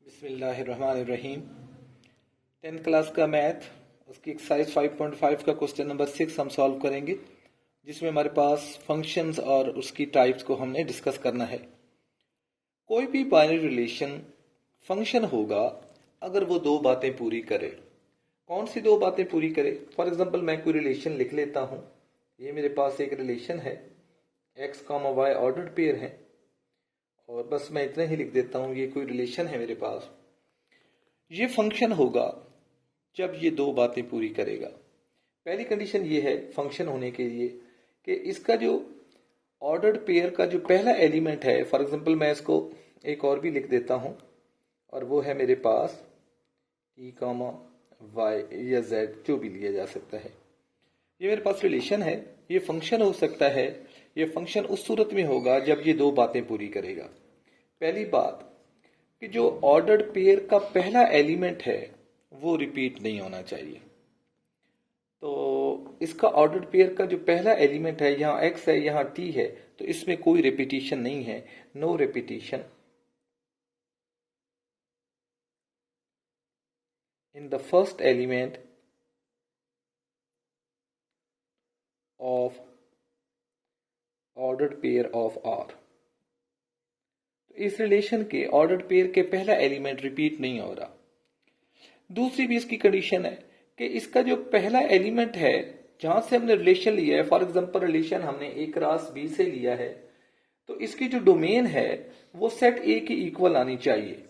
बिस्मिल्लाहिर्रहमानिर्रहीम। 10th class का math उसकी एक्सरसाइज 5.5 का क्वेश्चन नंबर 6 हम सॉल्व करेंगे, जिसमें हमारे पास फंक्शंस और उसकी टाइप्स को हमने डिस्कस करना है। कोई भी बाइनरी रिलेशन फंक्शन होगा अगर वो दो बातें पूरी करे। कौन सी दो बातें पूरी करे? फॉर एग्जांपल मैं कोई रिलेशन लिख लेता हूँ। ये मेरे पास एक रिलेशन है, x, y ऑर्डर्ड पेयर है, और बस मैं इतना ही लिख देता हूँ, ये कोई रिलेशन है मेरे पास। ये फंक्शन होगा जब ये दो बातें पूरी करेगा। पहली कंडीशन ये है फंक्शन होने के लिए कि इसका जो ऑर्डर्ड पेयर का जो पहला एलिमेंट है, फॉर एग्जांपल मैं इसको एक और भी लिख देता हूँ, और वो है मेरे पास t, y या z, जो भी लिया जा सकता है। ये मेरे पास रिलेशन है, ये फंक्शन हो सकता है। ये फंक्शन उस सूरत में होगा जब ये दो बातें पूरी करेगा। पहली बात कि जो ऑर्डर्ड पेयर का पहला एलिमेंट है वो रिपीट नहीं होना चाहिए। तो इसका ऑर्डर्ड पेयर का जो पहला एलिमेंट है, यहाँ x है, यहाँ t है, तो इसमें कोई रिपीटिशन नहीं है, no repetition in the first element of ordered pair of R। इस रिलेशन के ऑर्डर्ड पेयर के पहला एलिमेंट रिपीट नहीं हो रहा। दूसरी भी इसकी कंडीशन है कि इसका जो पहला एलिमेंट है जहां से हमने रिलेशन लिया है, फॉर एग्जांपल रिलेशन हमने A क्रॉस B से लिया है, तो इसकी जो डोमेन है वो सेट A की इक्वल आनी चाहिए।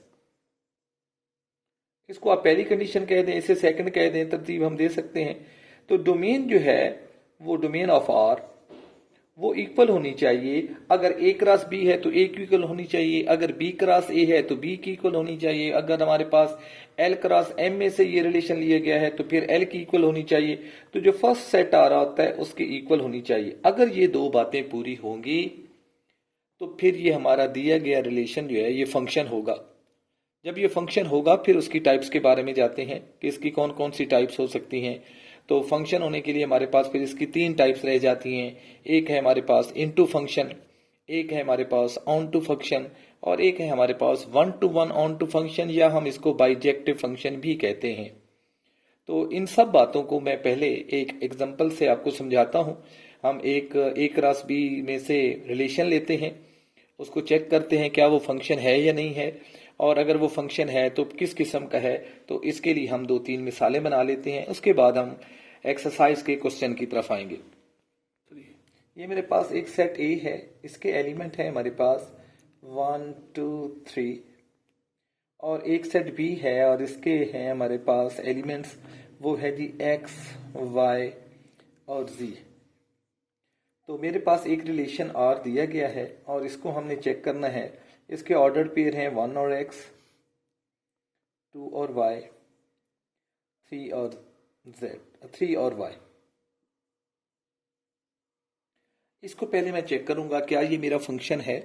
इसको आप पहली कंडीशन कह दें, इसे सेकंड कह दें, तरतीब हम दे सकते हैं। तो डोमेन जो है वो डोमेन ऑफ R वो इक्वल होनी चाहिए। अगर A क्रॉस B है तो A की इक्वल होनी चाहिए, अगर B क्रॉस A है तो B की इक्वल होनी चाहिए, अगर हमारे पास L क्रॉस M में से ये रिलेशन लिया गया है तो फिर L की इक्वल होनी चाहिए। तो जो फर्स्ट सेट आ रहा होता है उसकी इक्वल होनी चाहिए। अगर ये दो बातें पूरी होंगी तो फिर ये हमारा दिया गया रिलेशन जो है ये फंक्शन होगा। जब ये फंक्शन होगा फिर उसकी टाइप्स के बारे में जाते हैं कि इसकी कौन कौन सी टाइप्स हो सकती हैं। तो फंक्शन होने के लिए हमारे पास फिर इसकी तीन टाइप्स रह जाती हैं। एक है हमारे पास इनटू फंक्शन, एक है हमारे पास ऑन टू फंक्शन, और एक है हमारे पास one to one onto function, या हम इसको बाइजेक्टिव फंक्शन भी कहते हैं। तो इन सब बातों को मैं पहले एक एग्जांपल से आपको समझाता हूं। हम एक A क्रॉस B में से रिलेशन लेते हैं, उसको चेक करते हैं क्या वो फंक्शन है या नहीं है, और अगर वो फंक्शन है तो किस किस्म का है। तो इसके लिए हम दो तीन मिसालें बना लेते हैं, उसके बाद हम एक्सरसाइज के क्वेश्चन की तरफ आएंगे। ये मेरे पास एक सेट A है, इसके एलिमेंट है हमारे पास 1 2 3, और एक सेट B है और इसके हैं हमारे पास एलिमेंट्स, वो है जी X, Y और Z। तो मेरे पास एक रिलेशन R दिया गया है और इसको हमने चेक करना है। इसके ऑर्डर्ड पेयर हैं 1 और X, 2 और Y, 3 और Z, 3 और Y। इसको पहले मैं चेक करूंगा क्या ये मेरा फंक्शन है।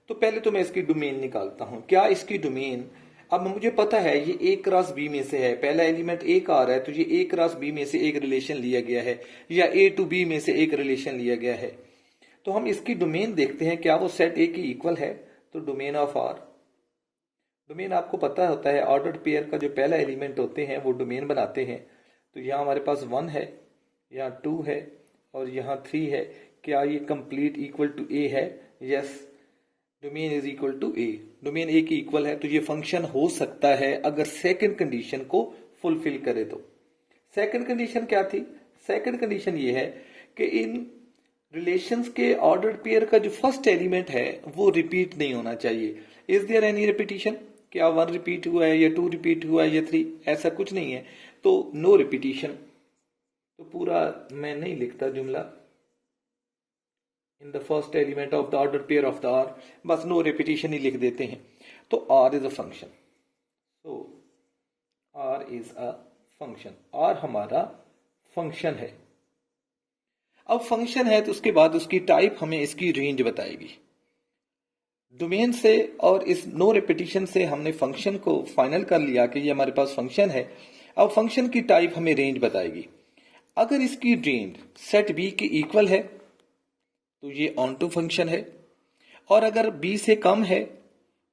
तो पहले तो मैं इसकी डोमेन निकालता हूं। क्या इसकी डोमेन, अब मुझे पता है ये A क्रॉस B में से है, पहला एलिमेंट A का आ रहा है, तो ये A क्रॉस B में से एक रिलेशन लिया गया है, या A टू B में से एक रिलेशन लिया गया है। तो हम इसकी डोमेन देखते हैं क्या वो सेट A की इक्वल है। तो डोमेन ऑफ R, डोमेन आपको पता होता है ऑर्डर्ड पेयर का जो पहला एलिमेंट होते हैं वो डोमेन बनाते हैं। तो यहाँ हमारे पास 1 है, यहाँ 2 है और यहाँ 3 है। क्या ये कंप्लीट इक्वल टू A है? Yes, domain is equal to A। Domain A की इक्वल है तो ये फंक्शन हो सकता है अगर सेकंड कंडीशन को फुलफिल करे। तो सेकंड कंडीशन क्या थी? सेकंड कंडीशन ये है कि इन रिलेशंस के ऑर्डर्ड पेयर का जो फर्स्ट एलिमेंट है वो रिपीट नहीं होना चाहिए। Is there any repetition? क्या 1 रिपीट हुआ है या 2 रिपीट हुआ है या 3? ऐसा कुछ नहीं है, तो नो रिपीटिशन। तो पूरा मैं नहीं लिखता जुमला, इन the first element of the order pair of the R, बस नो रिपीटिशन ही लिख देते हैं। तो R is a function, so R is a function, R हमारा फंक्शन है। अब फंक्शन है तो उसके बाद उसकी टाइप हमें इसकी रेंज बताएगी। डोमेन से और इस नो रिपीटिशन से हमने फंक्शन को फाइनल कर लिया कि ये हमारे पास फंक्शन है। अब फंक्शन की टाइप हमें रेंज बताएगी। अगर इसकी रेंज सेट B की इक्वल है तो ये ऑन टू फंक्शन है, और अगर B से कम है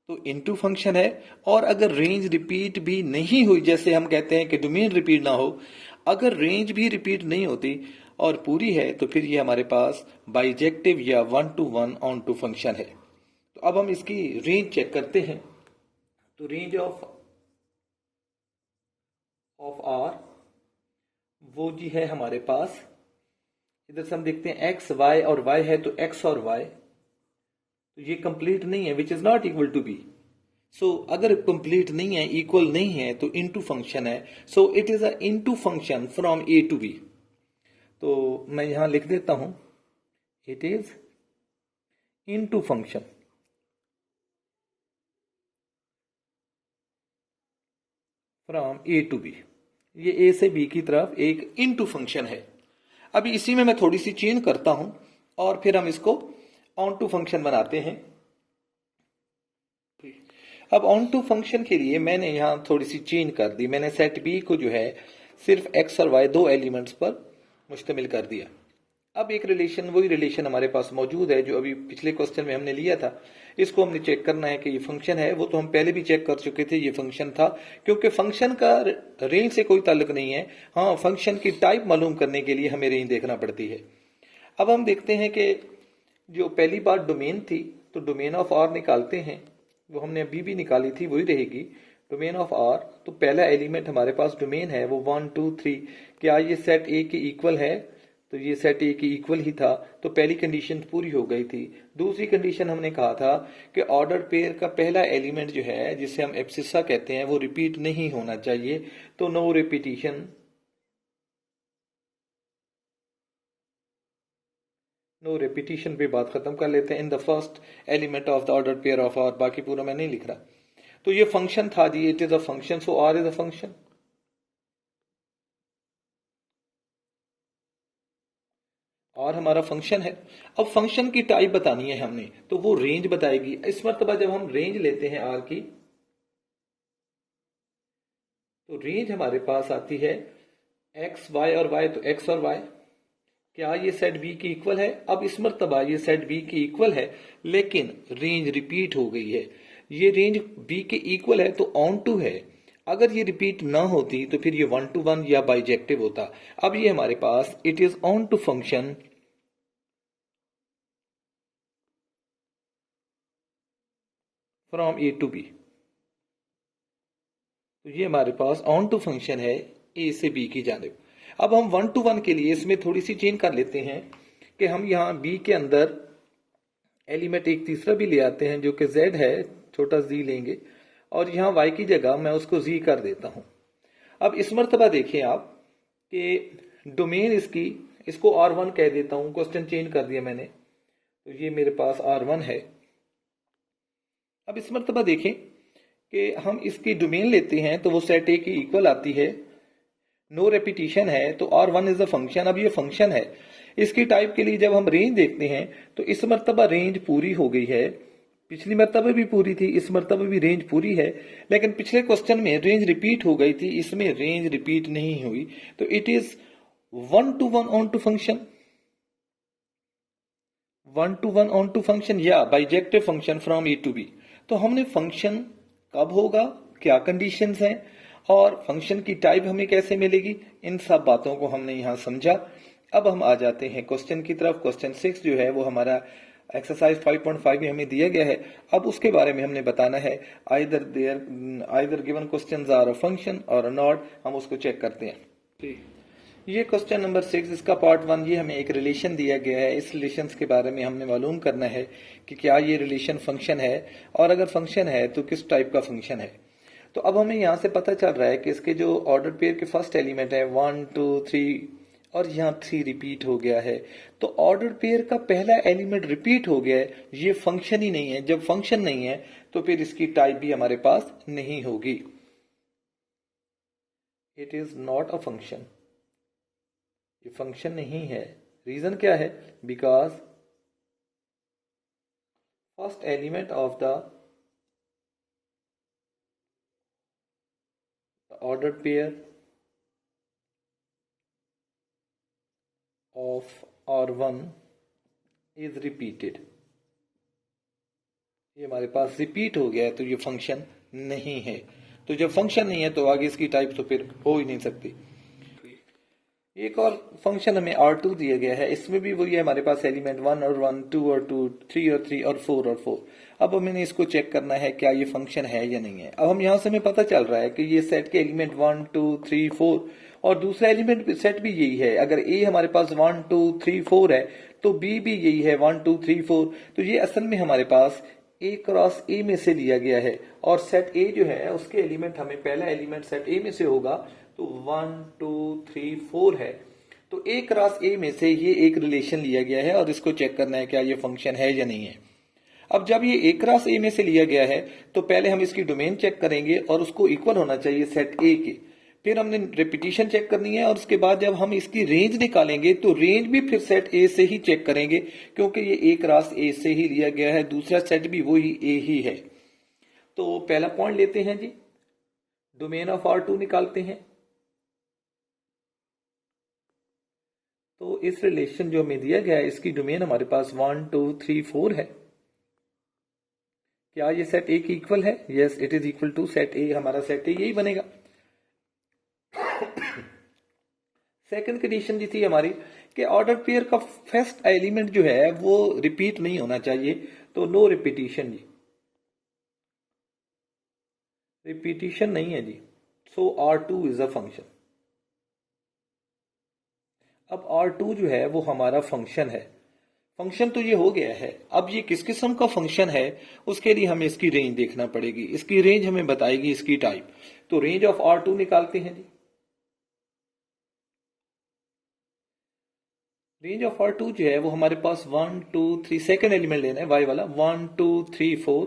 तो इनटू फंक्शन है। और अगर रेंज रिपीट भी नहीं हुई, जैसे हम कहते हैं कि डोमेन रिपीट ना हो, अगर रेंज भी रिपीट नहीं होती और पूरी है, तो फिर ये हमारे पास बाइजेक्टिव या one to one onto function है। तो अब हम इसकी रेंज चेक करते हैं। तो रेंज ऑफ आर वो जी है हमारे पास, इधर से हम देखते हैं एक्स वाई और वाई है, तो एक्स और वाई, तो ये कंप्लीट नहीं है, which is not equal to B. So अगर कंप्लीट नहीं है, इक्वल नहीं है, तो इनटू फंक्शन है। So it is a into function from A to B. तो मैं यहां लिख देता हूं, it is into function from A to B. ये ए से बी की तरफ एक इनटू फंक्शन है। अभी इसी में मैं थोड़ी सी चेंज करता हूं और फिर हम इसको ऑन टू फंक्शन बनाते हैं। अब ऑन टू फंक्शन के लिए मैंने यहां थोड़ी सी चेंज कर दी। मैंने सेट बी को जो है सिर्फ एक्स और वाई दो एलिमेंट्स पर मुश्तमिल कर दिया। अब एक रिलेशन, वही रिलेशन हमारे पास मौजूद है जो अभी पिछले क्वेश्चन में हमने लिया था। इसको हमने चेक करना है कि ये फंक्शन है। वो तो हम पहले भी चेक कर चुके थे, ये फंक्शन था, क्योंकि फंक्शन का रेंज से कोई ताल्लुक नहीं है। हाँ, फंक्शन की टाइप मालूम करने के लिए हमें रेंज देखना पड़ती है। अब हम देखते हैं कि जो पहली बात डोमेन थी, तो डोमेन ऑफ आर निकालते हैं। वो हमने अभी भी निकाली थी, वही रहेगी डोमेन ऑफ आर। तो पहला एलिमेंट हमारे पास डोमेन है वो 1 2 3। क्या ये सेट ए के इक्वल है? तो ये सेट ए के इक्वल ही था, तो पहली कंडीशन पूरी हो गई थी। दूसरी कंडीशन हमने कहा था कि ऑर्डर पेयर का पहला एलिमेंट जो है, जिसे हम एब्सिस्सा कहते हैं, वो रिपीट नहीं होना चाहिए। तो नो रिपीटिशन, नो रिपीटिशन पे बात खत्म कर लेते हैं। In the first element of the order pair of R, बाकी पूरा मैं नहीं लिख रहा। तो ये फंक्शन था G, it is a function, so R is a function. और हमारा फंक्शन है। अब फंक्शन की टाइप बतानी है हमने, तो वो रेंज बताएगी। इस मर्तबा जब हम रेंज लेते हैं आर की, तो रेंज हमारे पास आती है एक्स वाई और वाई, तो एक्स और वाई। क्या ये सेट बी की इक्वल है? अब इस मर्तबा ये सेट बी की इक्वल है, लेकिन रेंज रिपीट हो गई है। ये रेंज बी के इक्वल है, तो ऑन टू है। अगर ये रिपीट ना होती तो फिर ये वन टू वन या बाइजेक्टिव होता। अब ये हमारे पास it is onto function from A to B. तो ये हमारे पास ऑन टू फंक्शन है ए से बी की जानिब। अब हम वन टू वन के लिए इसमें थोड़ी सी चेंज कर लेते हैं कि हम यहाँ बी के अंदर एलिमेंट एक तीसरा भी ले आते हैं जो कि z है, छोटा z लेंगे, और यहाँ y की जगह मैं उसको z कर देता हूं। अब इस मर्तबा देखें आप कि डोमेन इसकी, इसको R1 कह देता हूं, क्वेश्चन चेंज कर दिया मैंने, तो ये मेरे पास R1 है। अब इस मर्तबा देखें कि हम इसकी डोमेन लेते हैं तो वो सेट ए की इक्वल आती है। नो रेपिटिशन है, तो R1 इज अ फंक्शन। अब ये फंक्शन है। इसकी टाइप के लिए जब हम रेंज देखते हैं, तो इस मर्तबा रेंज पूरी हो गई है। पिछली मर्तबा भी पूरी थी, इस मर्तबा भी रेंज पूरी है। लेकिन पिछले क्वेश्चन में रेंज रिपीट हो गई थी, इसमें रेंज रिपीट नहीं हुई। तो it is one to one onto function, one to one onto function या bijective function from A to B. तो हमने फंक्शन कब होगा, क्या कंडीशंस हैं, और फंक्शन की टाइप हमें कैसे मिलेगी, इन सब बातों को हमने यहां समझा। अब हम आ जाते हैं क्वेश्चन की तरफ। क्वेश्चन 6 जो है वो हमारा एक्सरसाइज 5.5 में हमें दिया गया है। अब उसके बारे में हमने बताना है। Either given questions are a function और अ नॉट। हम उसको चेक करते हैं। ये क्वेश्चन नंबर 6, इसका पार्ट 1, ये हमें एक रिलेशन दिया गया है। इस रिलेशन के बारे में हमने मालूम करना है कि क्या ये रिलेशन फंक्शन है, और अगर फंक्शन है तो किस टाइप का फंक्शन है। तो अब हमें यहाँ से पता चल रहा है कि इसके जो ऑर्डर पेयर के फर्स्ट एलिमेंट है 1 2 3, और यहाँ 3 रिपीट हो गया है। तो ऑर्डर पेयर का पहला एलिमेंट रिपीट हो गया है, ये फंक्शन ही नहीं है। जब फंक्शन नहीं है तो फिर इसकी टाइप भी हमारे पास नहीं होगी। It is not a function, ये फंक्शन नहीं है। रीजन क्या है? Because first element of the order pair of R1 is repeated, ये हमारे पास रिपीट हो गया है तो ये फंक्शन नहीं है। तो जब फंक्शन नहीं है तो आगे इसकी टाइप तो फिर हो ही नहीं सकती। एक और फंक्शन हमें R2 दिया गया है, इसमें भी वही है, हमारे पास एलिमेंट 1 और 1, 2 और 2, 3 और 3 और 4 और 4। अब हमें इसको चेक करना है क्या ये फंक्शन है या नहीं है। अब हम यहाँ से हमें पता चल रहा है कि ये सेट के एलिमेंट 1, 2, 3, 4 और दूसरा एलिमेंट सेट भी यही है। अगर A हमारे पास 1, 2, 3, 4 है तो B भी यही है 1, 2, 3, 4। तो ये असल में हमारे पास A क्रॉस A में से लिया गया है और सेट A जो है उसके एलिमेंट हमें पहला एलिमेंट सेट A में से होगा तो 1, 2, 3, 4 है। तो A क्रॉस A में से ये एक रिलेशन लिया गया है और इसको चेक करना है क्या ये फंक्शन है या नहीं है। अब जब ये A क्रॉस A में से लिया गया है तो पहले हम इसकी डोमेन चेक करेंगे और उसको इक्वल होना चाहिए सेट A के। फिर हमने रिपीटिशन चेक करनी है और उसके बाद जब हम इसकी रेंज निकालेंगे तो रेंज भी फिर सेट A से ही चेक करेंगे क्योंकि ये A क्रॉस A से ही लिया गया है, दूसरा सेट भी वही A ही है। तो पहला पॉइंट लेते हैं जी, डोमेन ऑफ R2 निकालते हैं। तो इस रिलेशन जो हमें दिया गया है इसकी डोमेन हमारे पास 1, 2, 3, 4 है। क्या ये सेट A की इक्वल है? Yes, it is equal to set A। हमारा सेट A यही बनेगा। सेकंड कंडीशन जी थी हमारी कि ऑर्डर पेयर का फर्स्ट एलिमेंट जो है वो रिपीट नहीं होना चाहिए, तो नो रिपीटिशन जी, रिपीटिशन नहीं है जी। सो R2 इज अ फंक्शन। अब R2 जो है वो हमारा फंक्शन है। फंक्शन तो ये हो गया है, अब ये किस किस्म का फंक्शन है उसके लिए हमें इसकी रेंज देखना पड़ेगी। इसकी रेंज हमें बताएगी इसकी टाइप। तो रेंज ऑफ R2 निकालते हैं जी। रेंज ऑफ R2 जो है वो हमारे पास 1, 2, 3, सेकेंड एलिमेंट लेना है y वाला, 1, 2, 3, 4।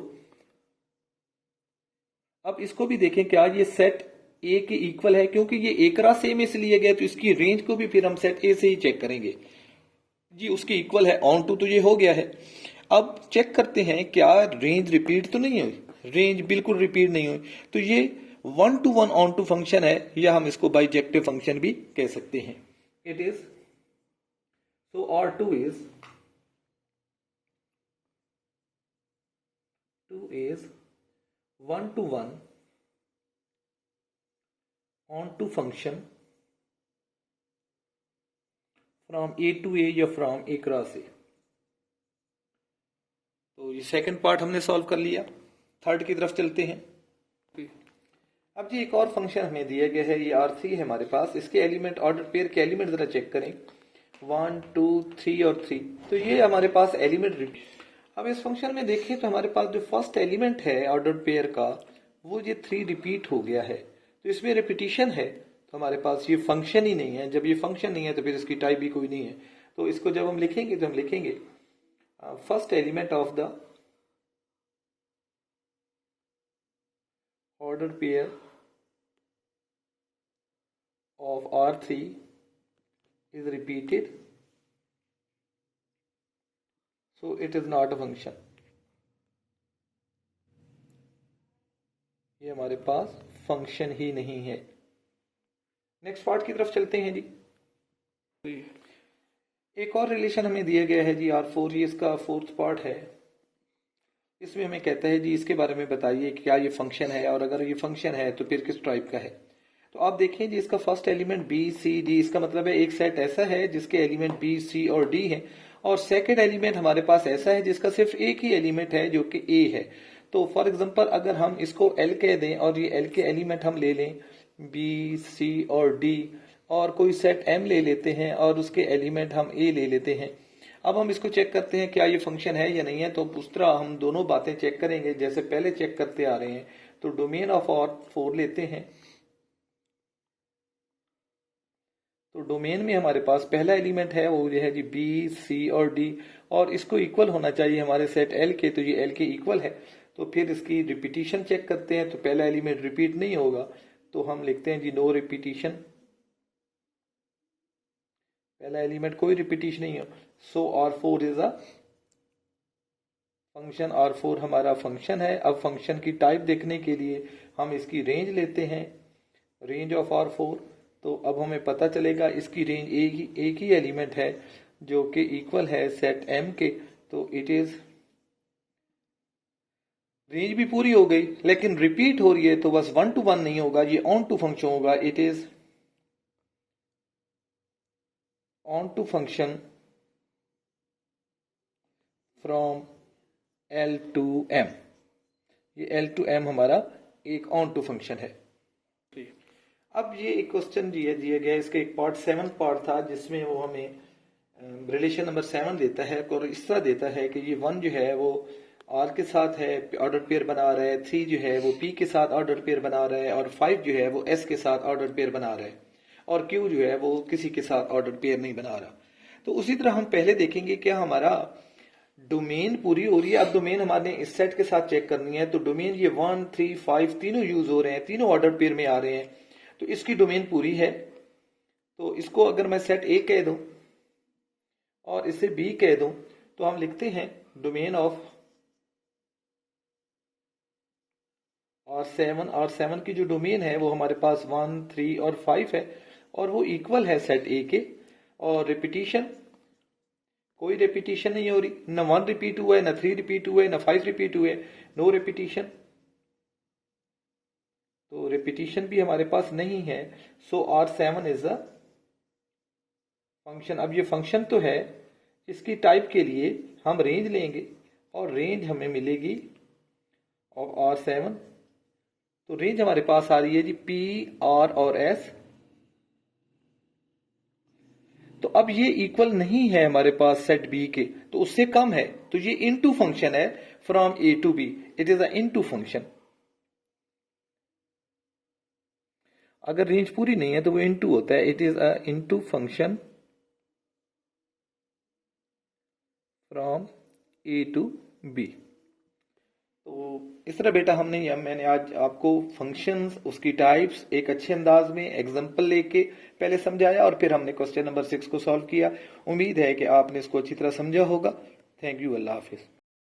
अब इसको भी देखें क्या ये सेट A के इक्वल है, क्योंकि ये A क्रॉस A में से लिया गया तो इसकी रेंज को भी फिर हम सेट A से ही चेक करेंगे जी। उसके इक्वल है ऑन टू, तो ये हो गया है। अब चेक करते हैं क्या रेंज रिपीट तो नहीं हुई। रेंज बिल्कुल रिपीट नहीं हुई, तो ये 1 to 1 ऑन टू फंक्शन है या हम इसको बाइजेक्टिव फंक्शन भी कह सकते हैं। It is So R2 is 1 to 1 onto function from A to A या from A cross A। तो ये सेकंड पार्ट हमने सॉल्व कर लिया। थर्ड की तरफ चलते हैं। अब जी एक और फंक्शन हमें दिया गया है, ये R3 है हमारे पास। इसके एलिमेंट ऑर्डर पेयर के एलिमेंट जरा चेक करें, 1, 2, 3 और 3। तो ये हमारे पास एलिमेंट। अब इस फंक्शन में देखें तो हमारे पास जो फर्स्ट एलिमेंट है ऑर्डर पेयर का वो ये 3 रिपीट हो गया है, तो इसमें रिपीटिशन है, तो हमारे पास ये फंक्शन ही नहीं है। जब ये फंक्शन नहीं है तो फिर इसकी टाइप भी कोई नहीं है। तो इसको जब हम लिखेंगे तो हम लिखेंगे first element of the order pair of R3 is repeated, so it is not a function। ये हमारे पास फंक्शन ही नहीं है। नेक्स्ट पार्ट की तरफ चलते हैं जी। एक और रिलेशन हमें दिया गया है जी R4, ये इसका फोर्थ पार्ट है। इसमें हमें कहता है जी इसके बारे में बताइए क्या ये फंक्शन है, और अगर ये फंक्शन है तो फिर किस टाइप का है। तो आप देखें जी इसका first element B, C, D, इसका मतलब है एक सेट ऐसा है जिसके एलिमेंट B, C और D हैं, और सेकंड एलिमेंट हमारे पास ऐसा है जिसका सिर्फ एक ही एलिमेंट है जो कि A है। तो फॉर एग्जांपल अगर हम इसको L कह दें और ये L के एलिमेंट हम ले लें B, C और D, और कोई सेट M ले लेते हैं और उसके एलिमेंट हम A ले लेते हैं। अब हम इसको चेक करते हैं क्या ये फंक्शन है या नहीं है। तो उस तरह हम दोनों बातें चेक करेंगे जैसे पहले चेक करते आ रहे हैं। तो डोमेन ऑफ R4 लेते हैं। तो डोमेन में हमारे पास पहला एलिमेंट है वो ये है जी B, C और D, और इसको इक्वल होना चाहिए हमारे सेट L के, तो ये L के इक्वल है। तो फिर इसकी रिपीटिशन चेक करते हैं, तो पहला एलिमेंट रिपीट नहीं होगा, तो हम लिखते हैं जी नो रिपीटिशन। पहला एलिमेंट कोई रिपीटिशन नहीं हो, सो R4 is a function. R4 हमारा फंक्शन है। अब फंक्शन की टाइप देखने के लिए हम इसकी रेंज लेते हैं, रेंज ऑफ R4। तो अब हमें पता चलेगा इसकी रेंज एक ही एलिमेंट है जो कि इक्वल है सेट M के, तो इट इज रेंज भी पूरी हो गई, लेकिन रिपीट हो रही है तो बस 1 to 1 नहीं होगा, ये ऑन टू फंक्शन होगा। It is onto function from L to M। ये L to M हमारा एक ऑन टू फंक्शन है। अब ये एक क्वेश्चन दिया गया, इसका एक पार्ट 7 पार्ट था जिसमें वो हमें रिलेशन नंबर 7 देता है और इस तरह देता है कि ये 1 जो है वो R के साथ है, ऑर्डर पेयर बना रहा है, 3 जो है वो P के साथ ऑर्डर पेयर बना रहा है, और 5 जो है वो S के साथ ऑर्डर पेयर बना रहा है, और Q जो है वो किसी के साथ ऑर्डर पेयर नहीं बना रहा। तो उसी तरह हम पहले देखेंगे क्या हमारा डोमेन पूरी हो रही है। अब डोमेन हमारे इस सेट के साथ चेक करनी है, तो डोमेन ये 1, 3, 5 तीनों यूज हो रहे हैं, तीनों ऑर्डर पेयर में आ रहे हैं, तो इसकी डोमेन पूरी है। तो इसको अगर मैं सेट A कह दूं और इसे B कह दूं, तो हम लिखते हैं डोमेन ऑफ R7 की जो डोमेन है वो हमारे पास 1, 3 और 5 है, और वो इक्वल है सेट A के। और रिपीटिशन, कोई रिपीटिशन नहीं हो रही, न 1 रिपीट हुआ है, न 3 रिपीट हुआ है, न 5 रिपीट हुए, नो रिपीटिशन। तो रिपीटिशन भी हमारे पास नहीं है, सो R7 इज अ फंक्शन। अब ये फंक्शन तो है, इसकी टाइप के लिए हम रेंज लेंगे और रेंज हमें मिलेगी ऑफ R7। तो रेंज हमारे पास आ रही है जी P, R और S। तो अब ये इक्वल नहीं है हमारे पास सेट B के, तो उससे कम है, तो ये इनटू फंक्शन है from A to B। It is a into function. अगर रेंज पूरी नहीं है तो वो इनटू होता है। It is a into function from A to B। तो इस तरह बेटा मैंने आज आपको फंक्शंस, उसकी टाइप्स एक अच्छे अंदाज में एग्जांपल लेके पहले समझाया, और फिर हमने क्वेश्चन नंबर 6 को सॉल्व किया। उम्मीद है कि आपने इसको अच्छी तरह समझा होगा। Thank you. Allah Hafiz.